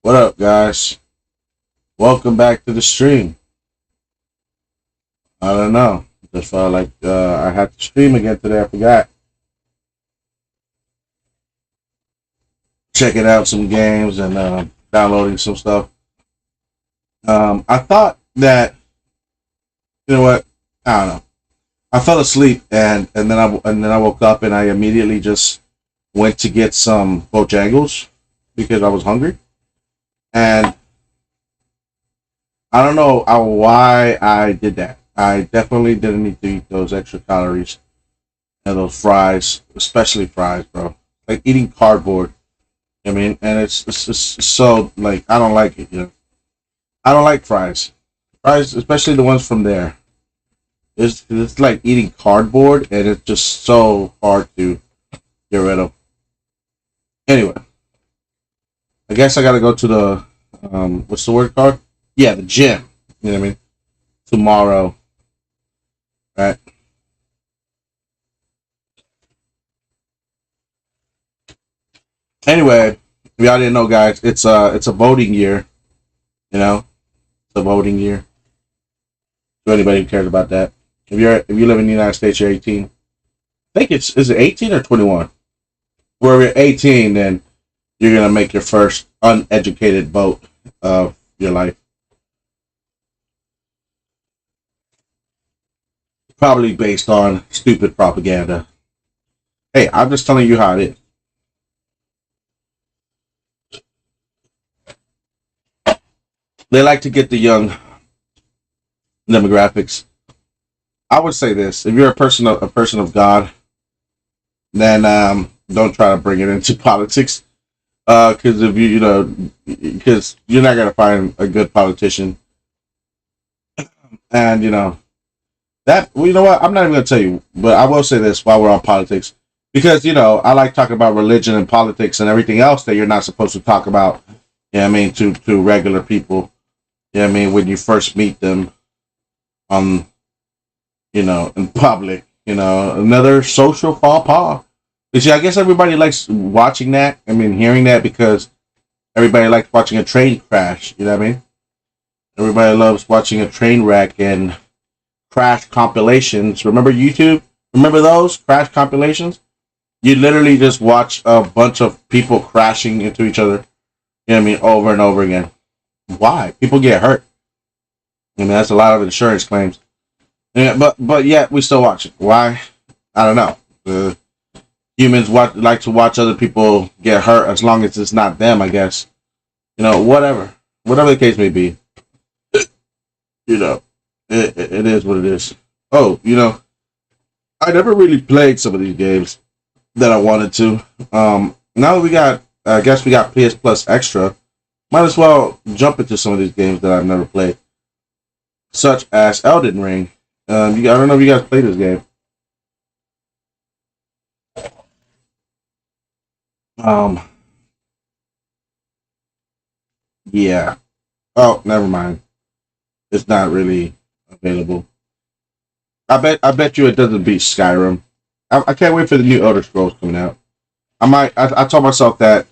What up, guys? Welcome back to the stream. I don't know. Just felt like I had to stream again today. I forgot. Checking out some games and downloading some stuff. I thought that you know what? I don't know. I fell asleep and then I woke up and I immediately just went to get some Bojangles because I was hungry and I don't know why I did that. I definitely didn't need to eat those extra calories and those fries, especially fries, bro. Like eating cardboard. I mean, and it's so like I don't like it. I don't like fries. Fries, especially the ones from there. It's like eating cardboard, and it's just so hard to get rid of. Anyway, I guess I gotta go to the what's the word called? Yeah, the gym. You know what I mean? Tomorrow, right? Anyway, if y'all didn't know, guys, it's a voting year. You know, it's a voting year. To anybody who cares about that, if you live in the United States, you're 18. I think it's is it 18 or 21? Where you're 18, then you're gonna make your first uneducated vote of your life. Probably based on stupid propaganda. Hey, I'm just telling you how it is. They like to get the young demographics. I would say this: if you're a person of God, then don't try to bring it into politics. Because if because you're not gonna find a good politician, and that. Well, you know what? I'm not even gonna tell you, but I will say this while we're on politics, because I like talking about religion and politics and everything else that you're not supposed to talk about. I mean, to regular people. I mean, when you first meet them, um, in public. Another social faux pas. You see, I guess everybody likes watching that. I mean, hearing that because everybody likes watching a train crash. You know what I mean? Everybody loves watching a train wreck and crash compilations. Remember YouTube? Remember those crash compilations? You literally just watch a bunch of people crashing into each other. You know what I mean? Over and over again. Why? People get hurt. I mean, that's a lot of insurance claims. Yeah, but yet we still watch it. Why? I don't know. Humans like to watch other people get hurt as long as it's not them. I guess. Whatever the case may be. You know, it is what it is. Oh, I never really played some of these games that I wanted to. Now that I guess we got PS Plus Extra. Might as well jump into some of these games that I've never played, such as Elden Ring. I don't know if you guys played this game. Um, yeah. Oh, never mind. It's not really available. I bet you it doesn't beat Skyrim. I can't wait for the new Elder Scrolls coming out. I told myself that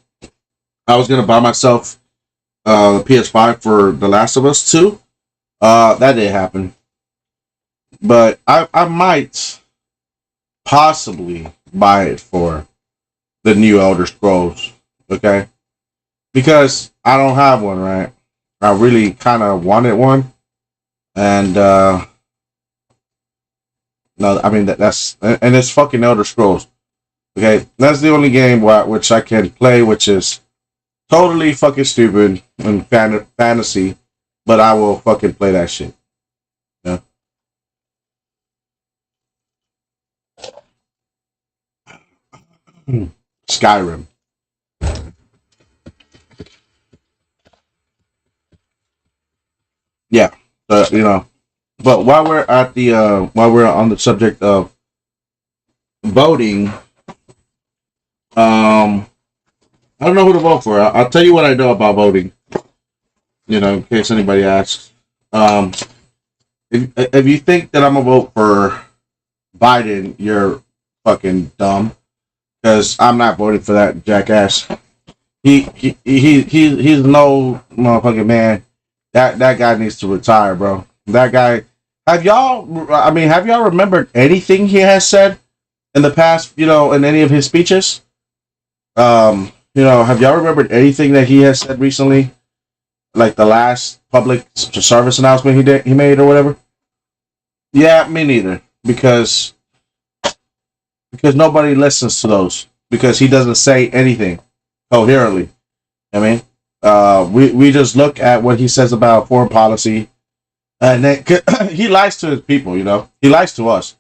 I was gonna buy myself the PS5 for The Last of Us 2. That didn't happen. But I might possibly buy it for the new Elder Scrolls. Okay? Because I don't have one, right? I really kind of wanted one. And, no, I mean, and it's fucking Elder Scrolls. Okay? That's the only game which I can play, which is totally fucking stupid and fantasy. But I will fucking play that shit. Yeah. Skyrim. Yeah. But while we're on the subject of voting, I don't know who to vote for. I'll tell you what I know about voting. In case anybody asks. Um, if you think that I'm gonna vote for Biden, you're fucking dumb. Because I'm not voting for that jackass. He's no motherfucking man. That guy needs to retire, bro. That guy. Have y'all? I mean, have y'all remembered anything he has said in the past? You know, in any of his speeches? Have y'all remembered anything that he has said recently? Like the last public service announcement he made or whatever. Yeah, me neither. Because nobody listens to those because he doesn't say anything coherently. I mean, we just look at what he says about foreign policy, and then he lies to his people. You know, he lies to us,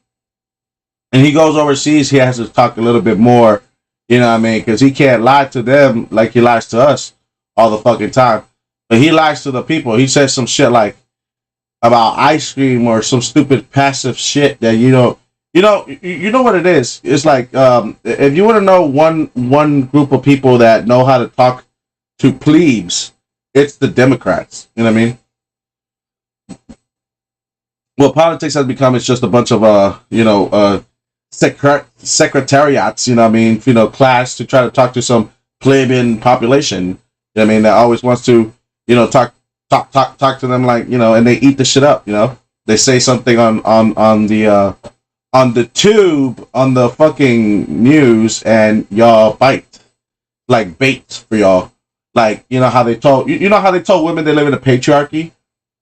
and he goes overseas. He has to talk a little bit more. You know what I mean? Because he can't lie to them like he lies to us all the fucking time. But he lies to the people. He says some shit like about ice cream or some stupid passive shit that you know what it is. It's like if you want to know one group of people that know how to talk to plebes, it's the Democrats. You know what I mean? What politics has become is just a bunch of secretariats. You know what I mean? Class to try to talk to some plebeian population. You know what I mean? That always wants to talk to them like and they eat the shit up. They say something on the tube on the fucking news and y'all bite like bait for y'all. Like how they told how they told women they live in a patriarchy,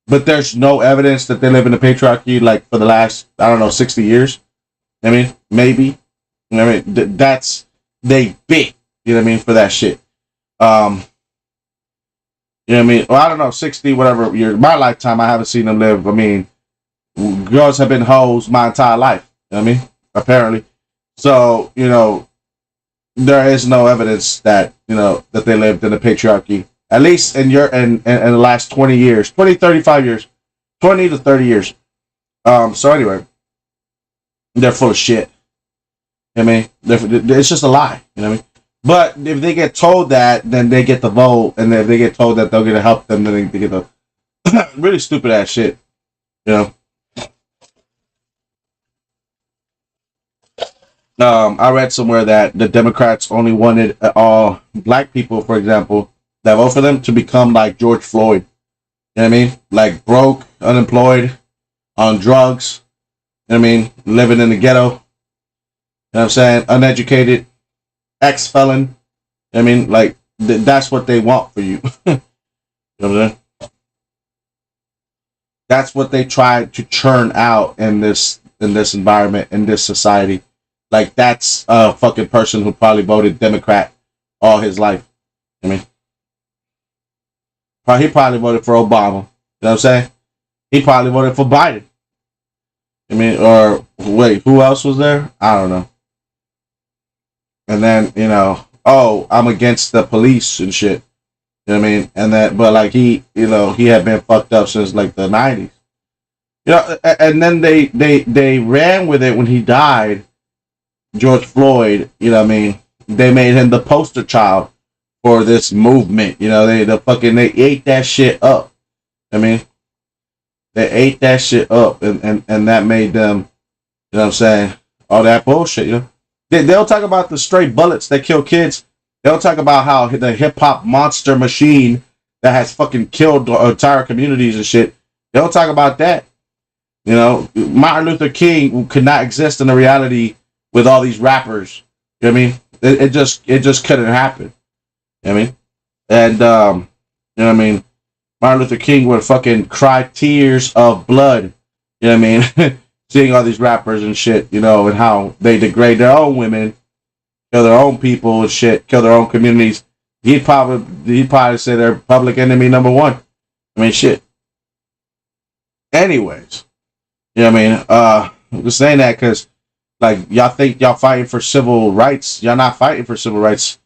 but there's no evidence that they live in a patriarchy like for the last 60 years. I mean, maybe. I mean, that's they bit. You know what I mean for that shit. You know what I mean? Well, I don't know, 60 whatever years. My lifetime, I haven't seen them live. I mean, girls have been hoes my entire life. You know what I mean? Apparently. So, there is no evidence that, that they lived in a patriarchy. At least in the last 20 years. 20, 35 years. 20 to 30 years. So anyway. They're full of shit. You know what I mean? It's just a lie. You know what I mean? But if they get told that, then they get the vote. And if they get told that they're going to help them, then they get the really stupid ass shit. I read somewhere that the Democrats only wanted all black people, for example, that vote for them to become like George Floyd. You know what I mean? Like broke, unemployed, on drugs. You know what I mean? Living in the ghetto. You know what I'm saying? Uneducated, ex-felon. You know what I mean? Like, that's what they want for you. You know what I'm saying? That's what they try to churn out in this environment, in this society. Like, that's a fucking person who probably voted Democrat all his life. I mean, he probably voted for Obama. You know what I'm saying? He probably voted for Biden. I mean, or wait, who else was there? I don't know. And then, I'm against the police and shit. You know what I mean? And that, but like he had been fucked up since like the 90s. And then they ran with it when he died. George Floyd, you know what I mean? They made him the poster child for this movement. They ate that shit up. I mean, they ate that shit up and that made them, you know what I'm saying, all that bullshit, They'll talk about the stray bullets that kill kids. They'll talk about how the hip-hop monster machine that has fucking killed entire communities and shit. They'll talk about that. Martin Luther King could not exist in the reality with all these rappers. You know what I mean? It just couldn't happen. You know what I mean? And, you know what I mean? Martin Luther King would fucking cry tears of blood. You know what I mean? Seeing all these rappers and shit, and how they degrade their own women, kill their own people and shit, kill their own communities. He'd probably say they're public enemy number one. I mean, shit. Anyways, you know what I mean? I'm just saying that because, like, y'all think y'all fighting for civil rights. Y'all not fighting for civil rights.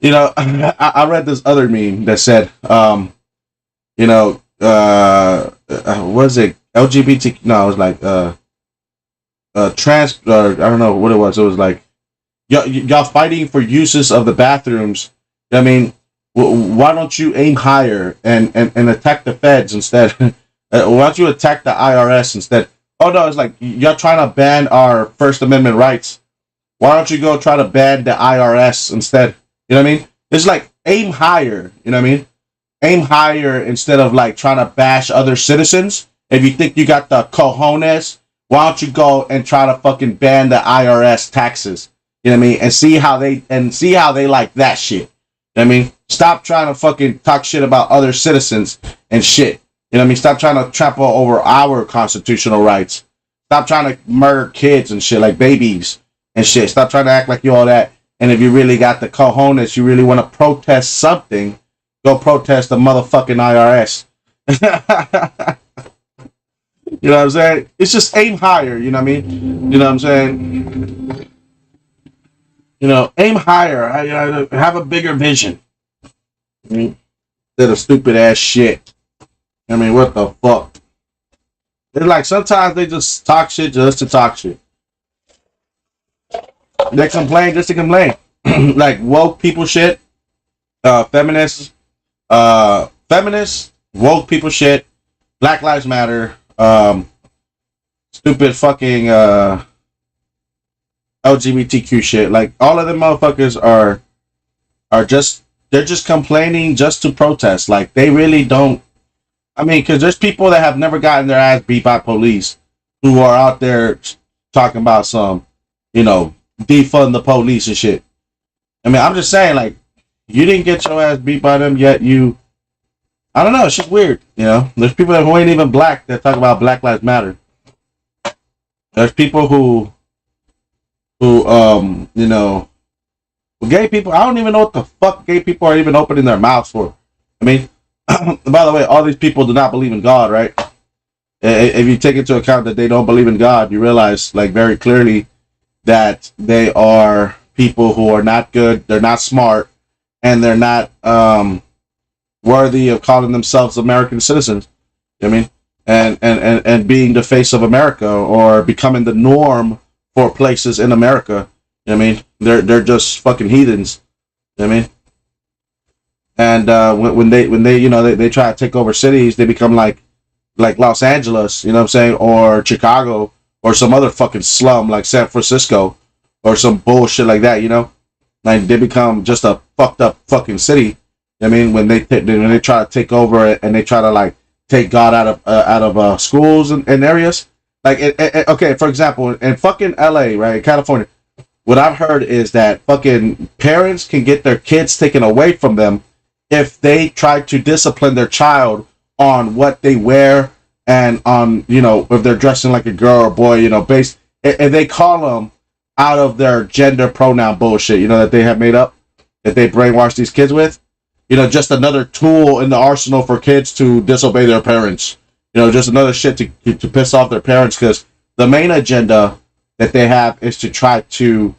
I read this other meme that said, what is it? LGBT? No, it was like, trans, or I don't know what it was. It was like, y'all fighting for uses of the bathrooms. I mean, why don't you aim higher and attack the feds instead? Why don't you attack the IRS instead? Oh no, it's like y'all trying to ban our First Amendment rights. Why don't you go try to ban the IRS instead? You know what I mean? It's like aim higher. You know what I mean? Aim higher instead of like trying to bash other citizens. If you think you got the cojones, why don't you go and try to fucking ban the IRS taxes? You know what I mean? And see how they like that shit. You know what I mean? Stop trying to fucking talk shit about other citizens and shit. You know what I mean? Stop trying to trample over our constitutional rights. Stop trying to murder kids and shit like babies and shit. Stop trying to act like you all that. And if you really got the cojones, you really want to protest something, go protest the motherfucking IRS. You know what I'm saying? It's just aim higher, you know what I mean? You know what I'm saying? You know, aim higher. Have a bigger vision. Instead of stupid ass shit. I mean, what the fuck? It's like sometimes they just talk shit just to talk shit. They complain just to complain. Like woke people shit. Feminists, woke people shit. Black Lives Matter. Stupid fucking LGBTQ shit. Like all of them motherfuckers are just, they're just complaining just to protest. Like they really don't. I mean, because there's people that have never gotten their ass beat by police who are out there talking about some, you know, defund the police and shit. I mean, I'm just saying, like, you didn't get your ass beat by them yet. I don't know. It's just weird, you know. There's people who ain't even black that talk about Black Lives Matter. There's people who you know, gay people. I don't even know what the fuck gay people are even opening their mouths for. I mean, by the way, all these people do not believe in God, right? If you take into account that they don't believe in God, you realize, like, very clearly that they are people who are not good, they're not smart, and they're not worthy of calling themselves American citizens. You know what I mean? And being the face of America or becoming the norm for places in America. You know what I mean? They're just fucking heathens. You know what I mean? And when they you know they try to take over cities, they become like Los Angeles, you know what I'm saying, or Chicago, or some other fucking slum like San Francisco, or some bullshit like that, you know? Like they become just a fucked up fucking city. I mean, when they try to take over it and they try to like take God out of schools and areas, like okay, for example, in fucking LA, right, California, what I've heard is that fucking parents can get their kids taken away from them if they try to discipline their child on what they wear and on, you know, if they're dressing like a girl or boy, you know, and they call them out of their gender pronoun bullshit, you know, that they have made up, that they brainwash these kids with. You know, just another tool in the arsenal for kids to disobey their parents. You know, just another shit to piss off their parents, because the main agenda that they have is to try to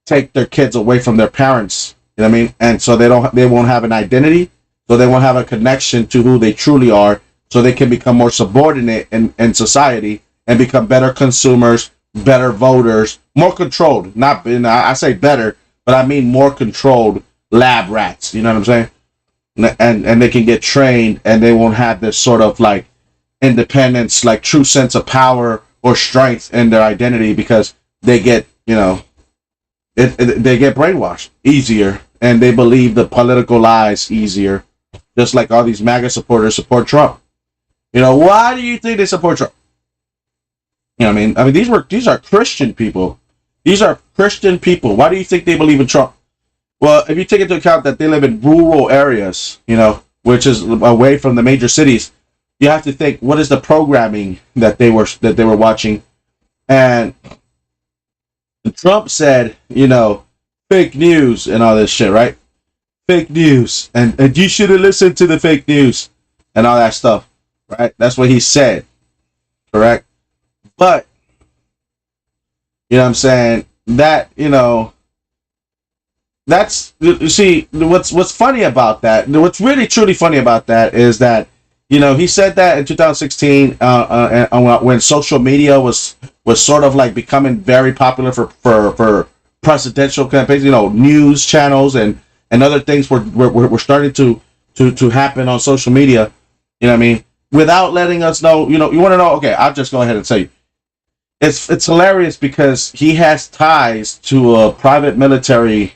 take their kids away from their parents. You know what I mean? And so they won't have an identity, so they won't have a connection to who they truly are, so they can become more subordinate in society and become better consumers, better voters, more controlled. Not, I say better, but I mean more controlled lab rats. You know what I'm saying? And they can get trained, and they won't have this sort of like independence, like true sense of power or strength in their identity, because they get, you know, they get brainwashed easier, and they believe the political lies easier, just like all these MAGA supporters support Trump. You know, why do you think they support Trump? You know what I mean? I mean, these are Christian people. These are Christian people. Why do you think they believe in Trump? Well, if you take into account that they live in rural areas, you know, which is away from the major cities, you have to think, what is the programming that they were watching? And Trump said, you know, fake news and all this shit, right? Fake news, and you should have listened to the fake news and all that stuff, right? That's what he said, correct? But you know what I'm saying, that, you know, that's, you see, what's funny about that, what's really truly funny about that is that, you know, he said that in 2016 when social media was sort of like becoming very popular for presidential campaigns. You know, news channels and other things were starting to happen on social media. You know what I mean? Without letting us know. You know, you want to know? Okay, I'll just go ahead and tell you. It's hilarious because he has ties to a private military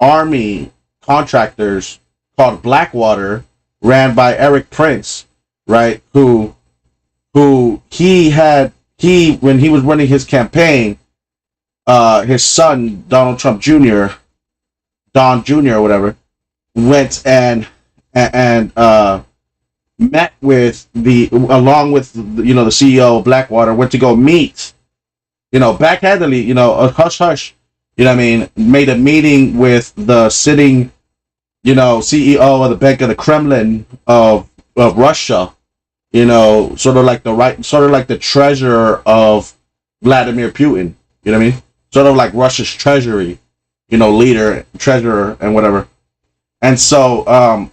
army contractors called Blackwater, ran by Eric Prince, right? Who he when he was running his campaign, his son Donald Trump Jr., Don Jr. or whatever, went and met with along with the CEO of Blackwater, went to go meet, backhandedly, hush hush, what I mean, made a meeting with the sitting, CEO of the Bank of the Kremlin of Russia, sort of like the treasurer of Vladimir Putin, you know what I mean? Sort of like Russia's treasury, leader, treasurer, and whatever. And so,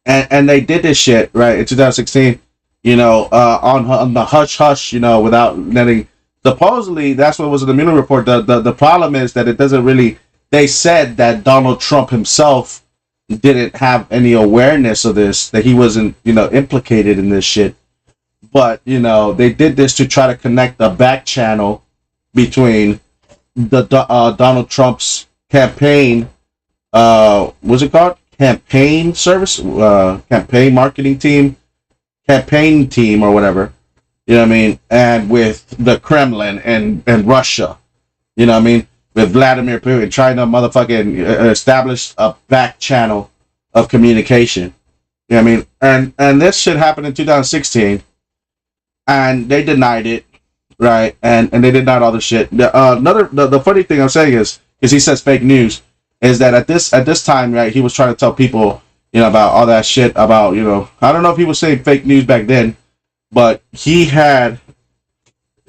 and they did this shit, right, in 2016, on the hush hush, without letting. Supposedly, that's what was in the Mueller report. The problem is that it doesn't really. They said that Donald Trump himself didn't have any awareness of this, that he wasn't, implicated in this shit. But, they did this to try to connect a back channel between the Donald Trump's campaign, what's it called? Campaign service, campaign marketing team, campaign team or whatever, you know what I mean? And with the Kremlin and Russia, you know what I mean? With Vladimir Putin trying to motherfucking establish a back channel of communication. You know what I mean? And this shit happened in 2016, and they denied it, right? And they denied all the shit. The funny thing I'm saying is he says fake news, is that at this time, right, he was trying to tell people, about all that shit about, I don't know if he was saying fake news back then, but he had.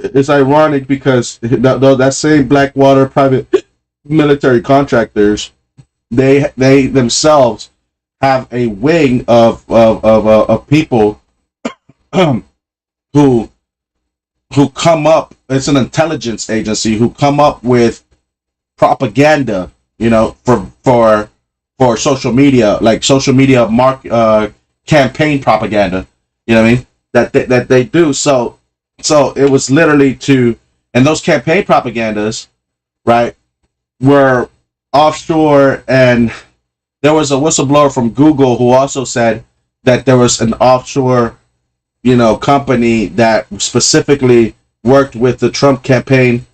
It's ironic because that same Blackwater private military contractors, they themselves have a wing of people who come up. It's an intelligence agency who come up with propaganda, for social media, like social media campaign propaganda. You know what I mean? That they do. So it was literally and those campaign propagandas, right, were offshore, and there was a whistleblower from Google who also said that there was an offshore, company that specifically worked with the Trump campaign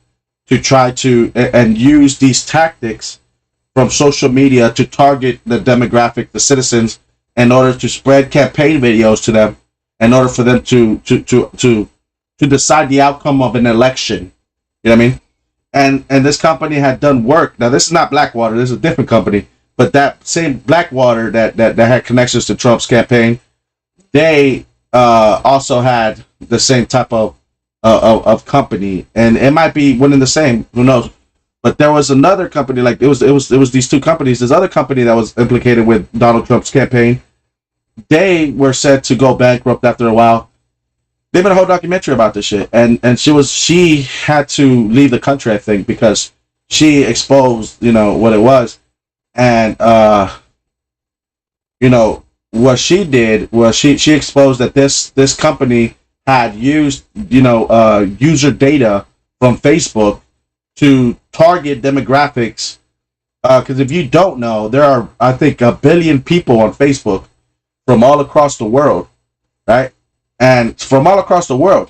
to try to and use these tactics from social media to target the demographic, the citizens, in order to spread campaign videos to them, in order for them to decide the outcome of an election. You know what I mean? And this company had done work. Now, this is not Blackwater. This is a different company. But that same Blackwater that had connections to Trump's campaign, they also had the same type of company. And it might be one and the same. Who knows? But there was another company, like it was these two companies. This other company that was implicated with Donald Trump's campaign, they were said to go bankrupt after a while. They made a whole documentary about this shit, and she had to leave the country, I think, because she exposed, what it was, and what she did was she exposed that this company had used, user data from Facebook to target demographics. Because if you don't know, there are, I think, 1 billion people on Facebook from all across the world, right? And from all across the world.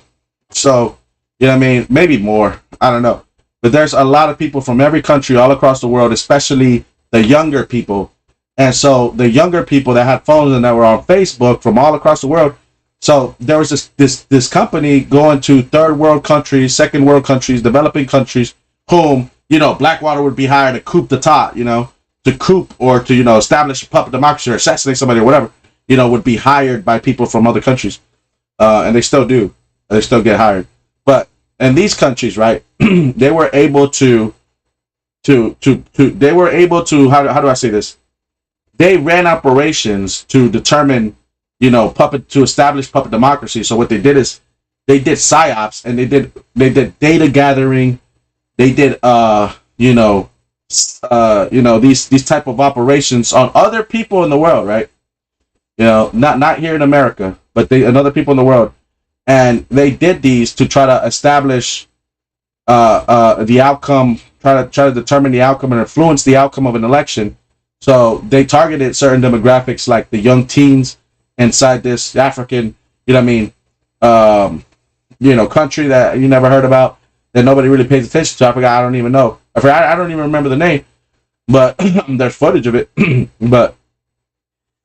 So, maybe more. I don't know. But there's a lot of people from every country all across the world, especially the younger people. And so the younger people that had phones and that were on Facebook from all across the world. So there was this company going to third world countries, second world countries, developing countries, whom, Blackwater would be hired to coup d'etat, to coup or to, establish a puppet democracy or assassinate somebody or whatever, would be hired by people from other countries. And they still do. They still get hired. But in these countries, right, they were able to they were able to, how do I say this? They ran operations to determine, to establish puppet democracy. So what they did is they did psyops, and they did data gathering. They did these type of operations on other people in the world, right? Not here in America, but and other people in the world. And they did these to try to establish the outcome try to determine the outcome and influence the outcome of an election. So they targeted certain demographics like the young teens inside this African, you know what I mean, country that you never heard about, that nobody really pays attention to. I forgot. I don't even know. I don't even remember the name, but there's footage of it. But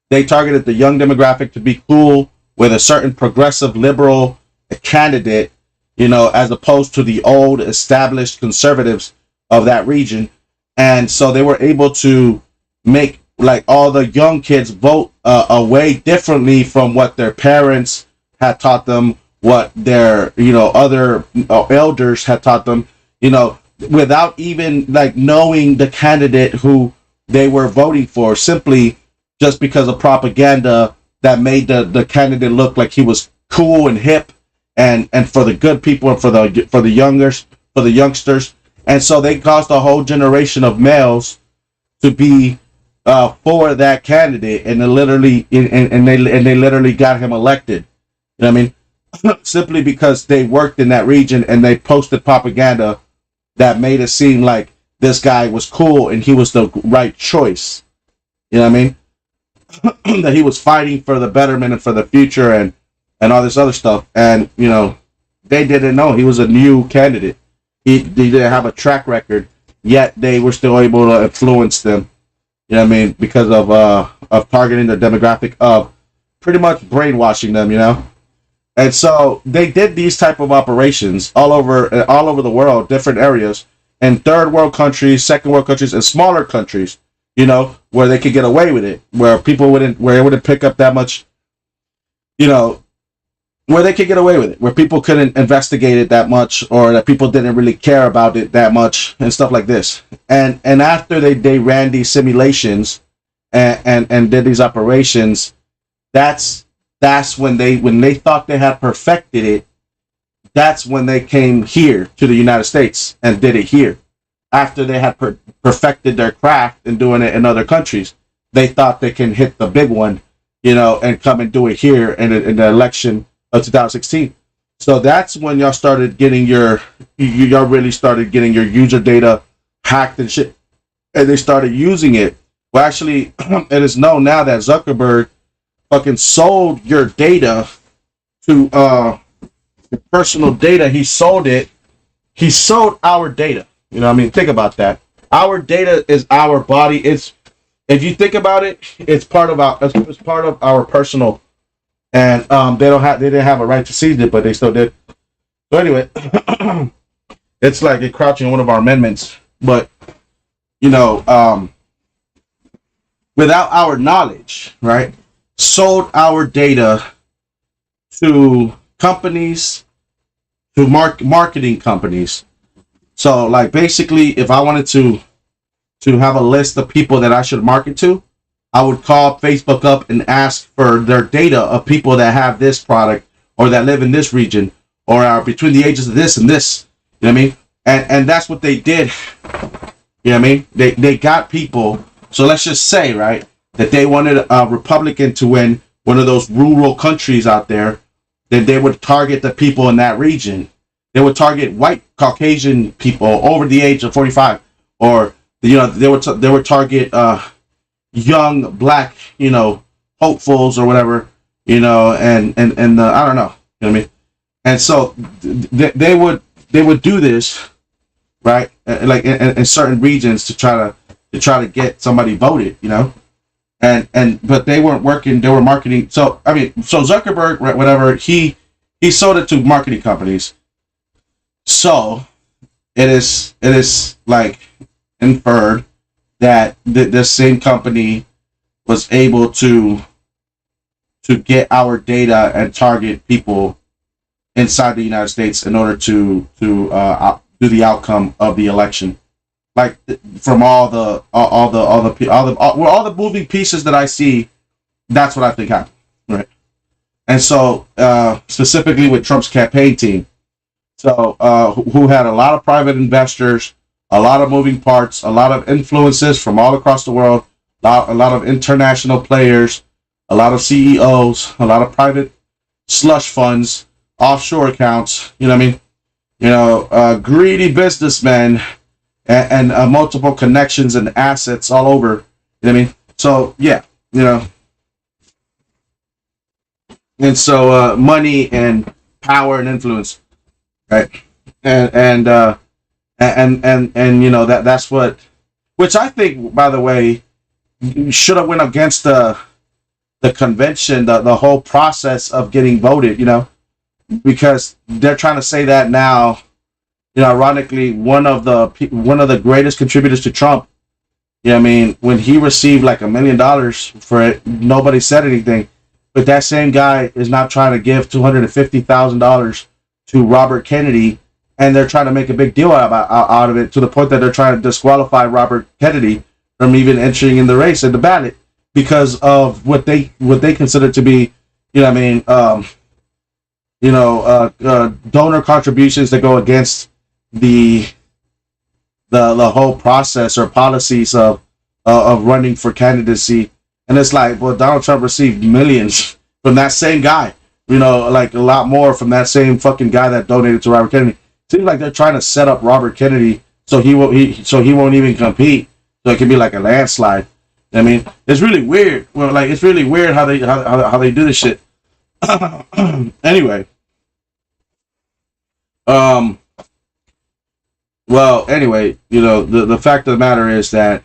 they targeted the young demographic to be cool with a certain progressive liberal candidate, as opposed to the old established conservatives of that region. And so they were able to make like all the young kids vote a way differently from what their parents had taught them, what their other elders had taught them, without even like knowing the candidate who they were voting for, simply just because of propaganda that made the candidate look like he was cool and hip and for the good people and for the youngsters. And so they caused a whole generation of males to be for that candidate, and they literally got him elected. You know what I mean? Simply because they worked in that region and they posted propaganda that made it seem like this guy was cool and he was the right choice. You know what I mean? That he was fighting for the betterment and for the future and all this other stuff. And, they didn't know he was a new candidate. He didn't have a track record, yet they were still able to influence them. You know what I mean? Because of targeting their demographic, of pretty much brainwashing them, And so they did these type of operations all over the world, different areas, in third world countries, second world countries, and smaller countries, where they could get away with it, where it wouldn't pick up that much, where they could get away with it, where people couldn't investigate it that much, or that people didn't really care about it that much, and stuff like this. And after they ran these simulations and did these operations, that's when they thought they had perfected it. That's when they came here to the United States and did it here. After they had perfected their craft and doing it in other countries, they thought they can hit the big one, and come and do it here in the election of 2016. So that's when y'all really started getting your user data hacked and shit, and they started using it. Well, actually, it is known now that Zuckerberg fucking sold your data to your personal data. He sold it. He sold our data. You know what I mean? Think about that. Our data is our body. It's, if you think about it, it's part of our personal. And they didn't have a right to seize it, but they still did. So anyway, it's like encroaching on one of our amendments. But without our knowledge, right? Sold our data to companies, to marketing companies. So like basically, if I wanted to have a list of people that I should market to, I would call Facebook up and ask for their data of people that have this product or that live in this region or are between the ages of this and this. You know what I mean? And that's what they did. You know what I mean? They got people. So let's just say, right, that they wanted a Republican to win one of those rural countries out there, then they would target the people in that region. They would target white Caucasian people over the age of 45, or they would target young black, hopefuls or whatever, and I don't know, you know what I mean? And so they would do this, right? Like in certain regions to try to get somebody voted, but they weren't working, they were marketing. So Zuckerberg, whatever, he sold it to marketing companies. So it is like inferred that this same company was able to get our data and target people inside the United States in order to do the outcome of the election. Like from all the moving pieces that I see, that's what I think happened, right? And so specifically with Trump's campaign team, so who had a lot of private investors, a lot of moving parts, a lot of influences from all across the world, a lot of international players, a lot of CEOs, a lot of private slush funds, offshore accounts, greedy businessmen and multiple connections and assets all over. You know what I mean? So yeah, you know, and so money and power and influence, right? And and you know that's what, which I think, by the way, should have went against the convention, the whole process of getting voted. You know, because they're trying to say that now. You know, ironically, one of the greatest contributors to Trump. You know what I mean? When he received like $1 million for it, nobody said anything. But that same guy is now trying to give $250,000 to Robert Kennedy, and they're trying to make a big deal out of it, to the point that they're trying to disqualify Robert Kennedy from even entering in the race and the ballot because of what they consider to be, you know what I mean, donor contributions that go against the whole process or policies of running for candidacy. And it's like, well, Donald Trump received millions from that same guy, you know, like a lot more from that same fucking guy that donated to Robert Kennedy. Seems like they're trying to set up Robert Kennedy so he won't even compete, so it can be like a landslide. I mean, it's really weird. Well, like, it's really weird how they do this shit. Anyway, well, anyway, you know, the fact of the matter is that,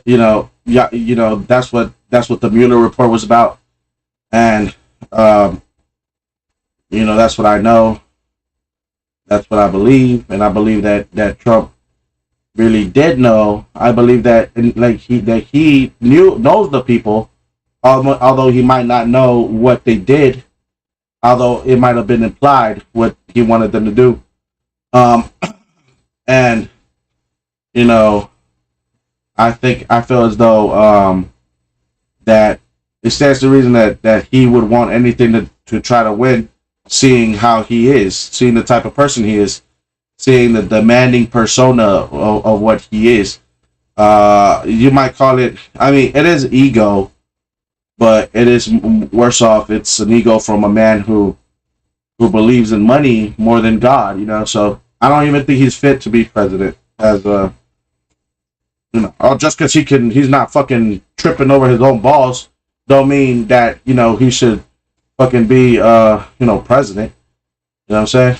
you know, yeah, you know, that's what the Mueller report was about, and you know, that's what I know, that's what I believe, and I believe that Trump really did know. I believe that, and like he knows the people, although he might not know what they did, although it might have been implied what he wanted them to do. And you know, I feel as though that it stands to reason that he would want anything to try to win, seeing how he is, seeing the type of person he is, seeing the demanding persona of what he is. You might call it, I mean, it is ego, but it is worse off. It's an ego from a man who believes in money more than God, you know. So I don't even think he's fit to be president, as you know, just because he's not fucking tripping over his own balls, don't mean that, you know, he should fucking be, you know, president. You know what I'm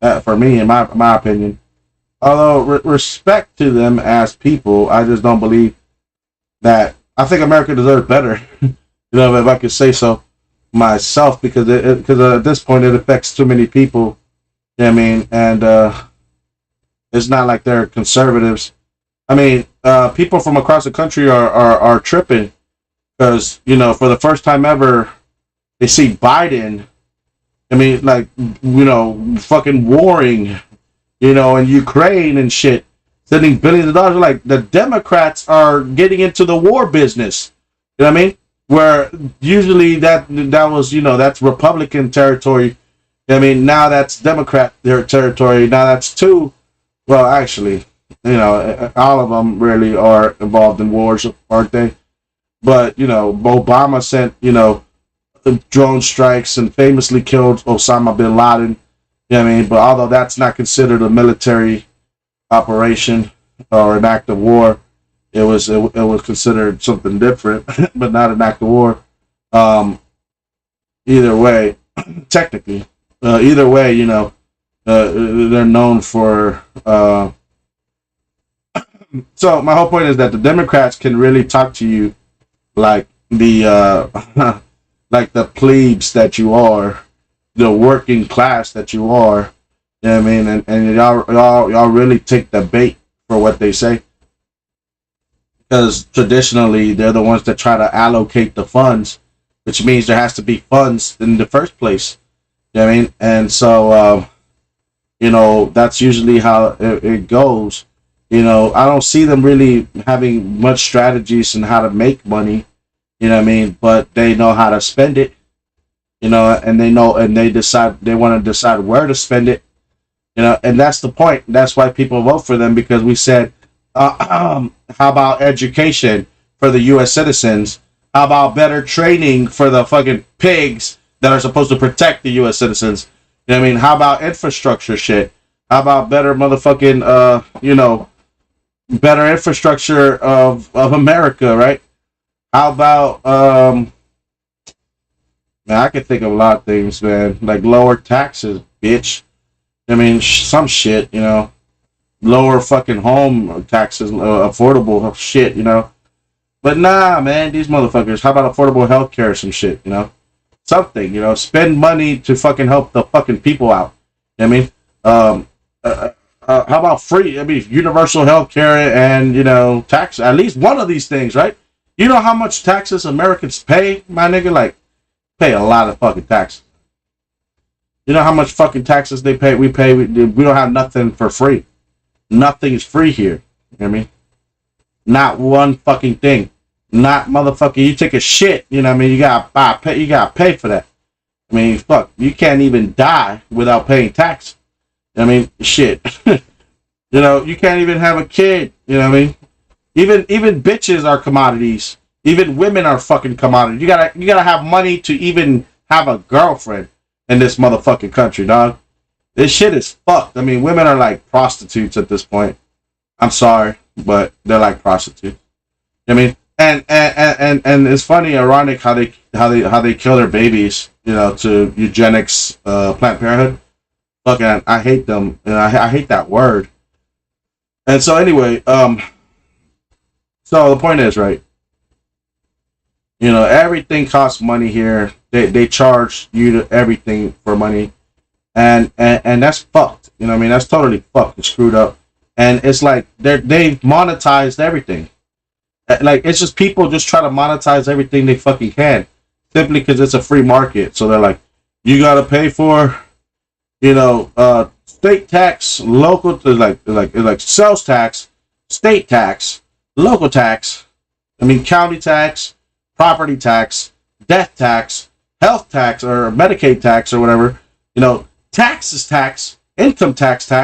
saying? For me, in my opinion. Although respect to them as people, I just don't believe that. I think America deserves better. You know, if I could say so myself, because at this point it affects too many people. You know what I mean? And it's not like they're conservatives. I mean, people from across the country are tripping because, you know, for the first time ever, they see Biden. I mean, like, you know, fucking warring, you know, in Ukraine and shit, sending billions of dollars. Like, the Democrats are getting into the war business. You know what I mean? Where usually that was, you know, that's Republican territory. I mean, now that's Democrat territory. Now that's two. Well, actually, you know, all of them really are involved in wars, aren't they? But, you know, Obama sent, you know, drone strikes and famously killed Osama bin Laden. You know what I mean? But although that's not considered a military operation or an act of war, it was considered something different, but not an act of war. Either way, technically, either way, you know, they're known for. So my whole point is that the Democrats can really talk to you like the like the plebes that you are, the working class that you are. You know what I mean? And y'all really take the bait for what they say, because traditionally they're the ones that try to allocate the funds, which means there has to be funds in the first place. You know what I mean? And so you know, that's usually how it goes. You know, I don't see them really having much strategies on how to make money. You know what I mean? But they know how to spend it. You know, and they know, and they want to decide where to spend it. You know, and that's the point. That's why people vote for them, because we said, how about education for the U.S. citizens? How about better training for the fucking pigs that are supposed to protect the U.S. citizens? You know what I mean? How about infrastructure shit? How about better motherfucking better infrastructure of America, right? How about man, I can think of a lot of things, man. Like lower taxes, bitch. I mean, some shit, lower fucking home taxes, affordable shit, But nah, man, these motherfuckers. How about affordable healthcare or some shit, Something, spend money to fucking help the fucking people out. You know what I mean, how about free? I mean, universal healthcare and tax. At least one of these things, right? You know how much taxes Americans pay, my nigga? Like, pay a lot of fucking taxes. You know how much fucking taxes they pay? We pay. We don't have nothing for free. Nothing is free here. You know what I mean? Not one fucking thing. Not motherfucking. You take a shit. You know what I mean? You gotta pay. You gotta pay for that. I mean, fuck. You can't even die without paying tax. I mean, shit. You can't even have a kid. You know what I mean? Even bitches are commodities. Even women are fucking commodities. You gotta have money to even have a girlfriend in this motherfucking country, dog. This shit is fucked. I mean, women are like prostitutes at this point. I'm sorry, but they're like prostitutes. I mean, and it's funny, ironic how they kill their babies, to eugenics, Planned Parenthood. Fucking, I hate them, and I hate that word. And so anyway, so the point is, right? Everything costs money here. They charge you to everything for money, and that's fucked. You know what I mean? That's totally fucked and screwed up. And it's like they've monetized everything. Like, it's just people just try to monetize everything they fucking can, simply because it's a free market. So they're like, you gotta pay for, state tax, local, like sales tax, state tax, local tax. I mean, county tax, property tax, death tax, health tax, or Medicaid tax, or whatever. Taxes tax, income tax. You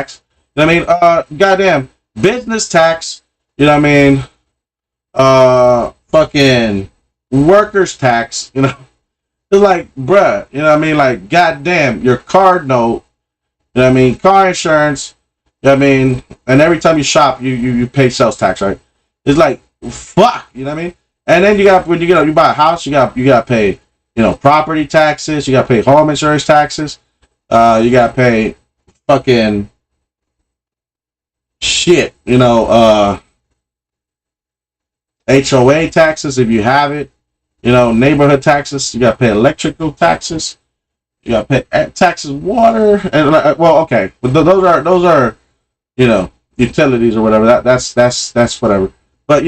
know what I mean? Goddamn business tax. You know what I mean? Fucking workers tax. It's like, bruh. You know what I mean? Like, goddamn, your card note. You know what I mean? Car insurance. You know what I mean? And every time you shop, you pay sales tax, right? It's like, fuck. You know what I mean? And then when you buy a house, you got to pay, property taxes. You got to pay home insurance taxes. You got to pay fucking shit. HOA taxes if you have it. Neighborhood taxes. You got to pay electrical taxes. You got to pay taxes, water, and okay, but those are utilities or whatever. That's whatever. But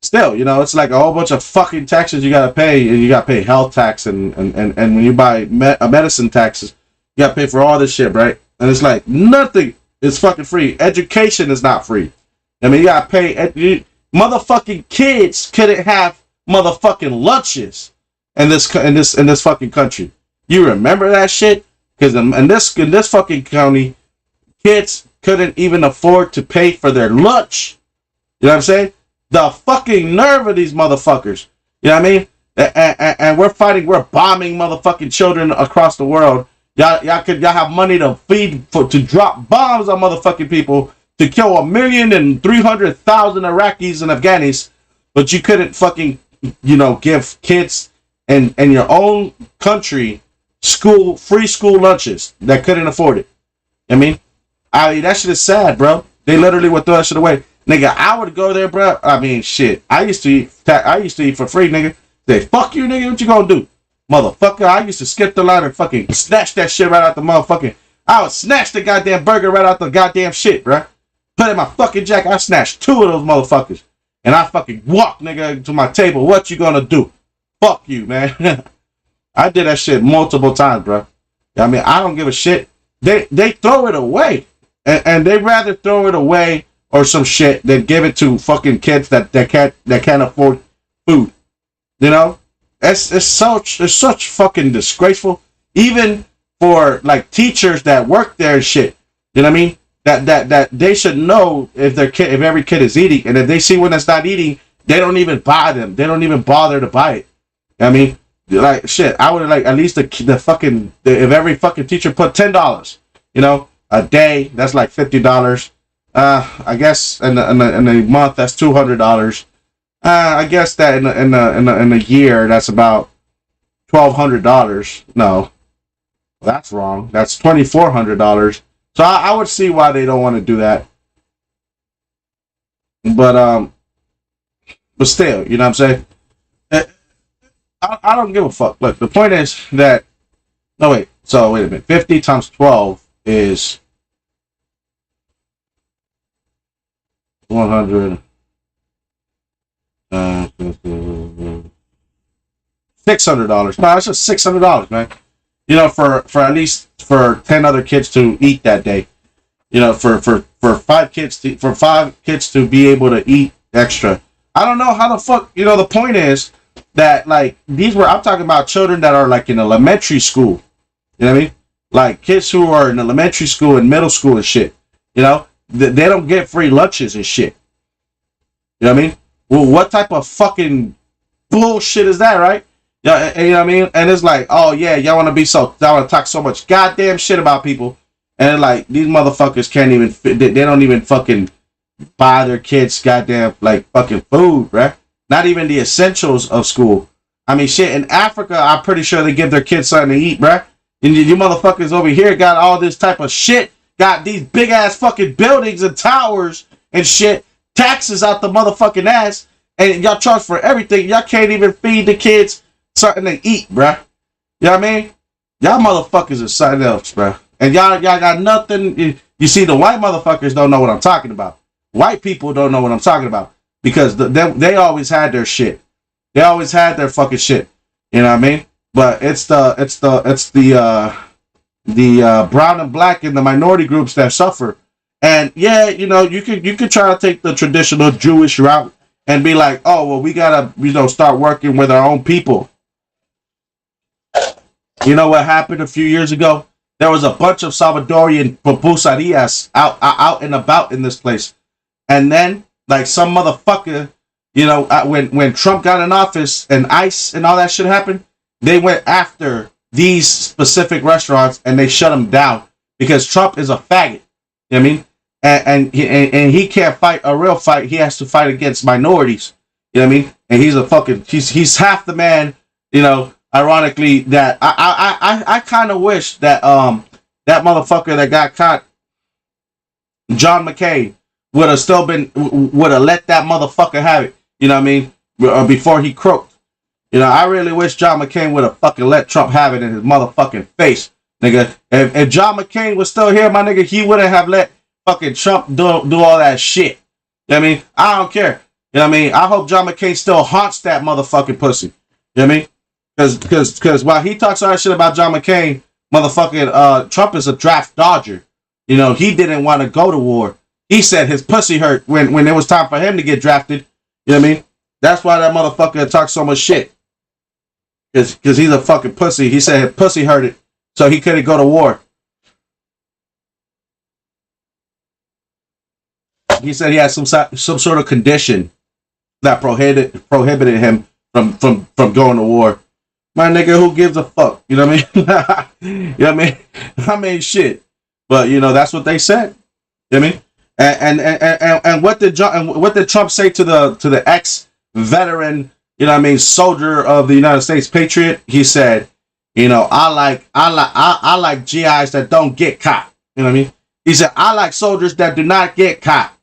still, it's like a whole bunch of fucking taxes you gotta pay, and you gotta pay health tax, and when you buy medicine taxes, you gotta pay for all this shit, right? And it's like nothing is fucking free. Education is not free. I mean, you gotta pay. Motherfucking kids couldn't have motherfucking lunches in this fucking country. You remember that shit? Because in this fucking county, kids couldn't even afford to pay for their lunch. You know what I'm saying? The fucking nerve of these motherfuckers. You know what I mean? And we're bombing motherfucking children across the world. Y'all have money to to drop bombs on motherfucking people, to kill 1,300,000 Iraqis and Afghanis, but you couldn't fucking, give kids in your own country free school lunches that couldn't afford it. I mean, that shit is sad, bro. They literally would throw that shit away. Nigga, I would go there, bro. I mean, shit. I used to eat for free, nigga. Say, fuck you, nigga. What you gonna do? Motherfucker, I used to skip the line and fucking snatch that shit right out the motherfucking... I would snatch the goddamn burger right out the goddamn shit, bro. Put it in my fucking jacket. I snatched 2 of those motherfuckers. And I fucking walked, nigga, to my table. What you gonna do? Fuck you, man. I did that shit multiple times, bro. I mean, I don't give a shit. They throw it away. And they rather throw it away or some shit than give it to fucking kids that can't afford food. It's such fucking disgraceful. Even for like teachers that work there and shit. You know what I mean? That they should know if every kid is eating, and if they see one that's not eating, they don't even buy them. They don't even bother to buy it. I mean, like shit. I would like at least if every fucking teacher put $10, a day, that's like $50. I guess in a month, that's $200. I guess that in a year, that's about $1,200. No, that's wrong. That's $2,400. So I would see why they don't want to do that. But still, you know what I'm saying? I don't give a fuck. Look, the point is that no wait. So wait a minute. 50 times 12 is 100. $600. No, it's just $600, man. You know, for at least for 10 other kids to eat that day. You know, for five kids to be able to eat extra. I don't know how the fuck. You know, the point is that like I'm talking about children that are like in elementary school. You know what I mean? Like kids who are in elementary school and middle school and shit. You know, they don't get free lunches and shit. You know what I mean? Well, what type of fucking bullshit is that, right? Yeah, you know what I mean? And it's like, oh yeah, y'all want to talk so much goddamn shit about people, and like these motherfuckers can't even, they don't even fucking buy their kids goddamn like fucking food, right? Not even the essentials of school. I mean, shit, in Africa, I'm pretty sure they give their kids something to eat, bruh. And you motherfuckers over here got all this type of shit, got these big ass fucking buildings and towers and shit, taxes out the motherfucking ass, and y'all charge for everything. Y'all can't even feed the kids something to eat, bruh. You know what I mean? Y'all motherfuckers are something else, bruh. And y'all got nothing. You see, the white motherfuckers don't know what I'm talking about. White people don't know what I'm talking about because they always had their shit. They always had their fucking shit. You know what I mean? But it's the brown and black and the minority groups that suffer. And yeah, you know, you could try to take the traditional Jewish route and be like, oh well, we gotta, you know, start working with our own people. You know what happened a few years ago? There was a bunch of Salvadorian pupusarias out and about in this place. And then, like, some motherfucker, you know, when Trump got in office and ICE and all that shit happened, they went after these specific restaurants and they shut them down because Trump is a faggot. You know what I mean? And he can't fight a real fight. He has to fight against minorities. You know what I mean? And he's half the man, you know. Ironically, that I kind of wish that that motherfucker that got caught, John McCain, would have let that motherfucker have it. You know what I mean? Before he croaked. You know, I really wish John McCain would have fucking let Trump have it in his motherfucking face, nigga. If John McCain was still here, my nigga, he wouldn't have let fucking Trump do all that shit. You know what I mean? I don't care. You know what I mean? I hope John McCain still haunts that motherfucking pussy. You know what I mean? Because while he talks all that shit about John McCain, motherfucking Trump is a draft dodger. You know, he didn't want to go to war. He said his pussy hurt when it was time for him to get drafted. You know what I mean? That's why that motherfucker talks so much shit. Because he's a fucking pussy. He said his pussy hurt it, so he couldn't go to war. He said he had some sort of condition that prohibited him from going to war. My nigga, who gives a fuck? You know what I mean? You know what I mean? I mean, shit. But you know, that's what they said. You know what I mean? And what did Trump say to the ex-veteran, you know what I mean, soldier of the United States Patriot? He said, you know, I like GIs that don't get caught. You know what I mean? He said, I like soldiers that do not get caught.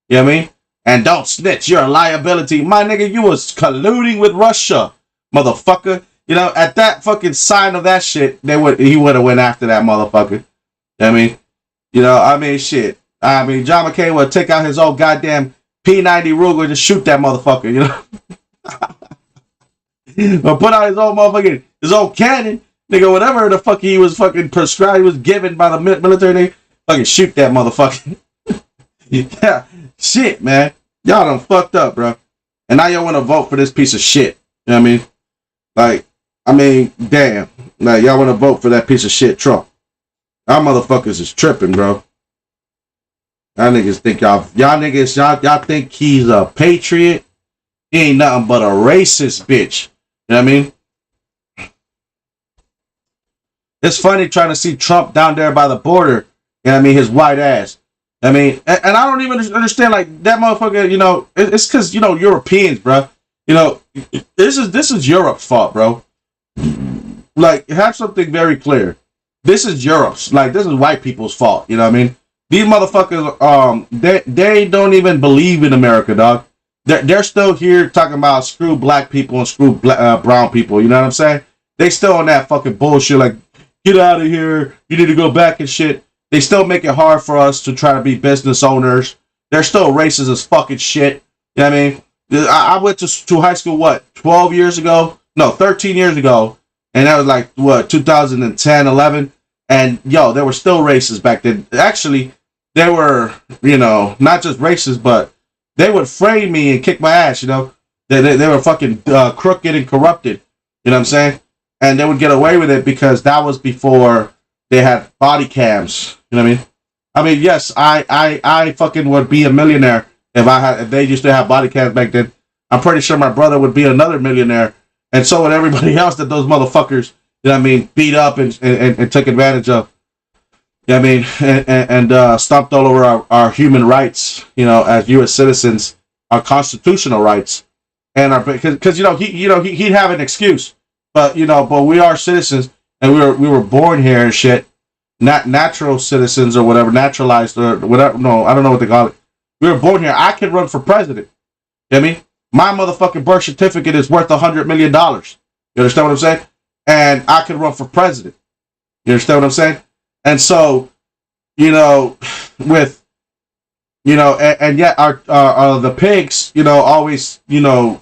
You know what I mean? And don't snitch. You're a liability. My nigga, you was colluding with Russia, motherfucker. You know, at that fucking sign of that shit, he would have went after that motherfucker. You know what I mean? You know, I mean, shit. I mean, John McCain would take out his old goddamn P90 Ruger to shoot that motherfucker, you know? Or put out his old cannon, nigga, whatever the fuck he was fucking prescribed, he was given by the military, nigga, fucking shoot that motherfucker. Yeah, shit, man. Y'all done fucked up, bro. And now y'all want to vote for this piece of shit. You know what I mean? Like, I mean, damn. Like, y'all want to vote for that piece of shit, Trump. Y'all motherfuckers is tripping, bro. Y'all niggas think y'all think he's a patriot. He ain't nothing but a racist bitch. You know what I mean? It's funny trying to see Trump down there by the border You know what I mean? His white ass. I mean, and I don't even understand, like, that motherfucker, you know, it's because, you know, Europeans, bro. You know, this is Europe's fault, bro. Like, have something very clear. This is Europe's, like, this is white people's fault, you know what I mean? These motherfuckers, they don't even believe in America, dog. They're still here talking about screw black people and screw brown people, you know what I'm saying? They still on that fucking bullshit, like, get out of here, you need to go back and shit. They still make it hard for us to try to be business owners. They're still racist as fucking shit, you know what I mean? I went to high school, what, 12 years ago? No, 13 years ago. And that was like, what, 2010, 11? And, yo, they were still racist back then. Actually, they were, you know, not just racist, but they would frame me and kick my ass, you know? They were fucking crooked and corrupted, you know what I'm saying? And they would get away with it because that was before they had body cams, you know what I mean? I mean, yes, I fucking would be a millionaire if they used to have body cams back then. I'm pretty sure my brother would be another millionaire, and so would everybody else that those motherfuckers, you know what I mean, beat up and took advantage of. You know what I mean? And stomped all over our human rights, you know, as U.S. citizens, our constitutional rights, and our because he'd have an excuse, but we are citizens and we were born here and shit, not natural citizens or whatever, naturalized or whatever. No, I don't know what they call it. We were born here. I could run for president. You know what I mean? My motherfucking birth certificate is worth $100 million. You understand what I'm saying? And I could run for president. You understand what I'm saying? And so, with, and yet our the pigs, always, do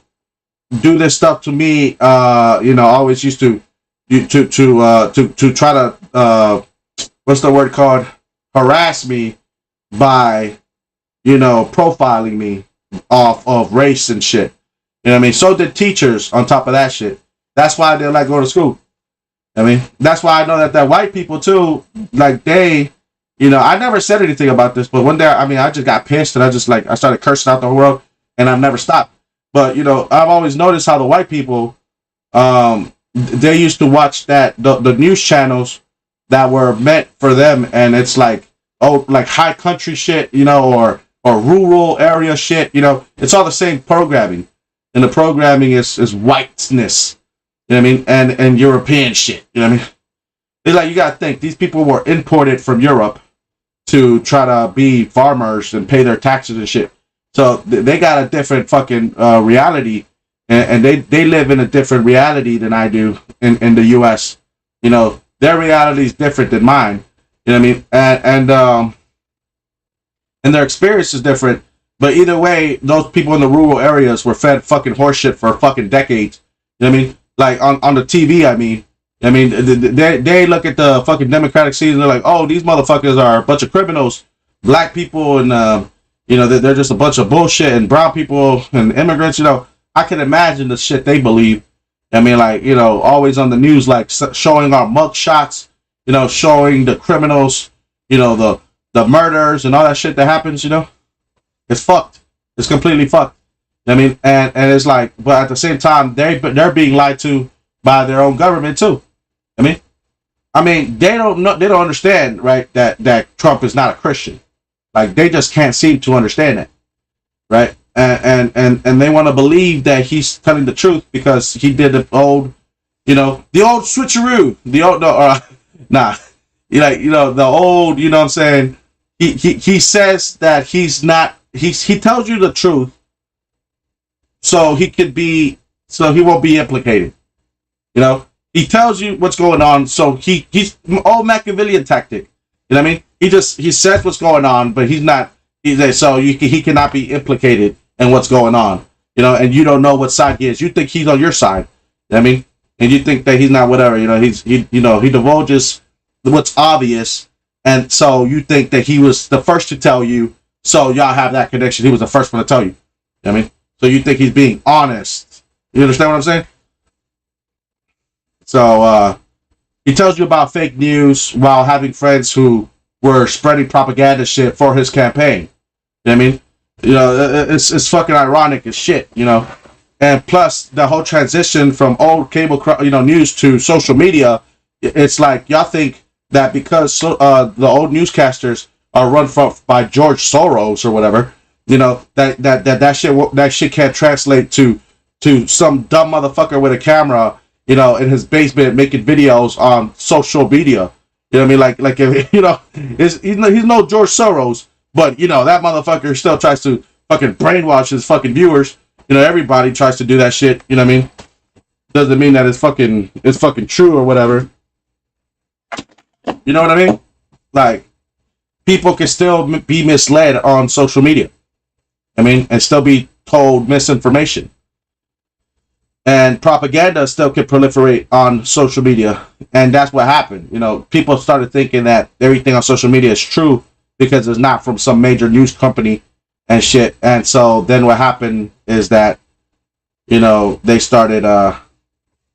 this stuff to me. Always used to try to what's the word called? Harass me by, profiling me off of race and shit. You know what I mean? So did teachers on top of that shit. That's why I didn't like going to school. I mean, that's why I know that white people too, like they, I never said anything about this, but one day, I just got pissed and I started cursing out the whole world and I've never stopped. But, I've always noticed how the white people, they used to watch the news channels that were meant for them. And it's like, like high country shit, or rural area shit, it's all the same programming. And the programming is whiteness. You know what I mean? And European shit. You know what I mean? It's like, you gotta think, these people were imported from Europe to try to be farmers and pay their taxes and shit. So they got a different fucking reality, and they live in a different reality than I do in the U.S. Their reality is different than mine. You know what I mean? And their experience is different. But either way, those people in the rural areas were fed fucking horseshit for fucking decades. You know what I mean? Like on the TV, they look at the fucking Democratic season, they're like, oh, these motherfuckers are a bunch of criminals, black people, and they're just a bunch of bullshit, and brown people and immigrants. I can imagine the shit they believe. Always on the news, like showing our mug shots, showing the criminals, the murders and all that shit that happens. It's fucked. It's completely fucked. And it's like, but at the same time, they're being lied to by their own government too. They don't understand, right, that Trump is not a Christian. Like, they just can't seem to understand that, right? And they want to believe that he's telling the truth because he did the old switcheroo, the old the old, what I'm saying. He says that he's not. He tells you the truth. So he won't be implicated. He tells you what's going on. So he's all Machiavellian tactic. You know what I mean? He says what's going on, but he's not. He cannot be implicated in what's going on. And you don't know what side he is. You think he's on your side. You know what I mean? And you think that he's not whatever. He divulges what's obvious, and so you think that he was the first to tell you. So y'all have that connection. He was the first one to tell you. You know what I mean? So you think he's being honest. You understand what I'm saying? So he tells you about fake news while having friends who were spreading propaganda shit for his campaign. You know what I mean? It's fucking ironic as shit, And plus, the whole transition from old cable, news to social media, it's like y'all think that because the old newscasters are run from by George Soros or whatever, you know, that shit can't translate to some dumb motherfucker with a camera, you know, in his basement making videos on social media. You know what I mean? Like if, you know, he's no George Soros, but you know that motherfucker still tries to fucking brainwash his fucking viewers. You know, everybody tries to do that shit. You know what I mean? Doesn't mean that it's fucking true or whatever. You know what I mean? Like, people can still be misled on social media. I mean, and still be told misinformation. And propaganda still can proliferate on social media. And that's what happened. You know, people started thinking that everything on social media is true because it's not from some major news company and shit. And so then what happened is that, you know, they started,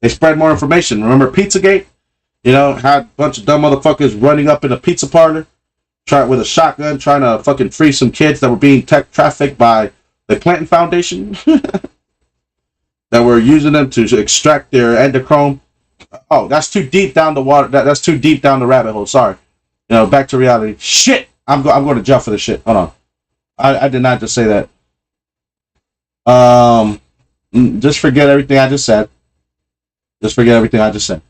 they spread more information. Remember Pizzagate? You know, had a bunch of dumb motherfuckers running up in a pizza parlor, with a shotgun, trying to fucking free some kids that were being trafficked by the Clinton Foundation, that were using them to extract their endochrome. Oh, that's too deep down the water. That's too deep down the rabbit hole. Sorry. You know, back to reality. Shit! I'm going to jail for this shit. Hold on. I did not just say that. Just forget everything I just said. Just forget everything I just said.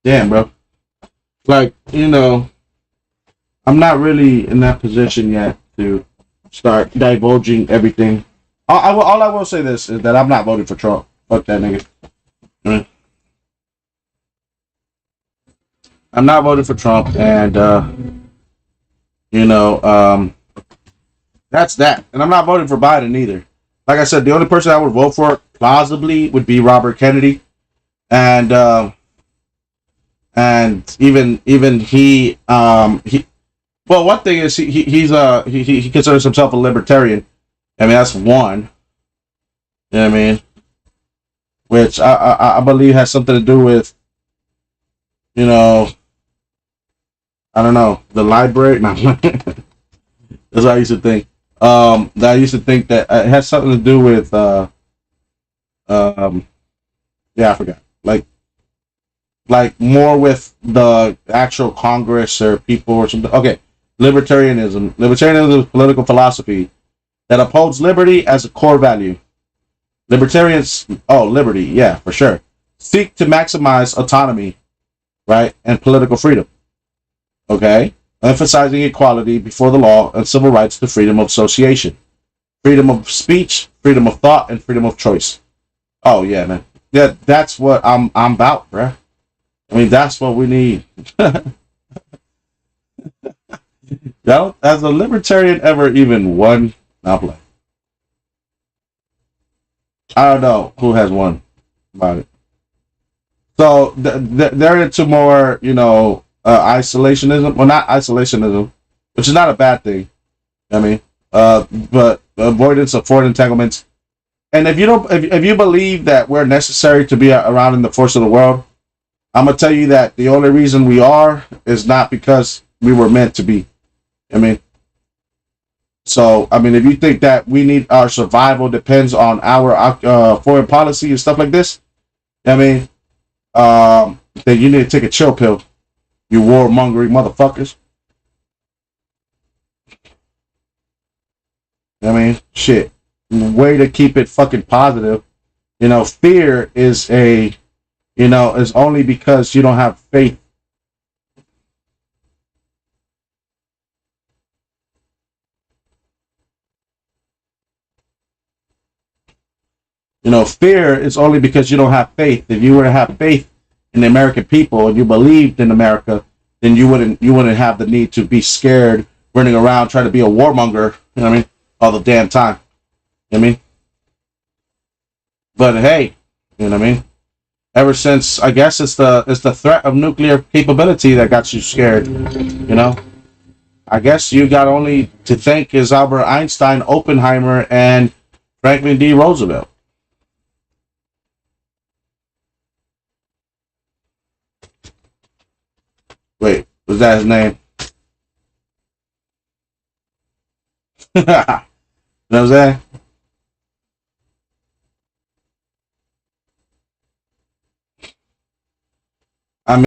Damn, bro. Like, you know, I'm not really in that position yet to start divulging everything. All I will say this is that I'm not voting for Trump. Fuck that nigga. Mm. I'm not voting for Trump, and you know, that's that. And I'm not voting for Biden either. Like I said, the only person I would vote for plausibly would be Robert Kennedy, and even he. Well, one thing is he considers himself a libertarian. I mean, that's one. You know what I mean? Which I believe has something to do with, you know, I don't know, the library. No. That's what I used to think. That I used to think that it has something to do with um, yeah, I forgot. Like more with the actual Congress or people or something. Okay, libertarianism. Libertarianism is political philosophy that upholds liberty as a core value. Libertarians, oh, liberty, yeah, for sure, seek to maximize autonomy, right, and political freedom. Okay, emphasizing equality before the law and civil rights to freedom of association, freedom of speech, freedom of thought, and freedom of choice. Oh yeah, man. Yeah, that's what I'm about, bruh. I mean, that's what we need. Now, has a libertarian ever even won? Now play. I don't know who has won about it. So they're into more, you know, isolationism. Well, not isolationism, which is not a bad thing. I mean, but avoidance of foreign entanglements. And if you don't, if you believe that we're necessary to be around in the force of the world, I'm gonna tell you that the only reason we are is not because we were meant to be. I mean, so I mean, if you think that we need our survival depends on our foreign policy and stuff like this, I mean, then you need to take a chill pill. You warmongering motherfuckers. I mean, shit. Way to keep it fucking positive. You know, fear is is only because you don't have faith. You know, fear is only because you don't have faith. If you were to have faith in the American people and you believed in America, then you wouldn't have the need to be scared, running around trying to be a warmonger. You know what I mean? All the damn time. You know what I mean? But hey, you know what I mean? Ever since, I guess it's the threat of nuclear capability that got you scared. You know? I guess you got only to thank is Albert Einstein, Oppenheimer, and Franklin D. Roosevelt. Wait, was that his name? You know what I'm saying?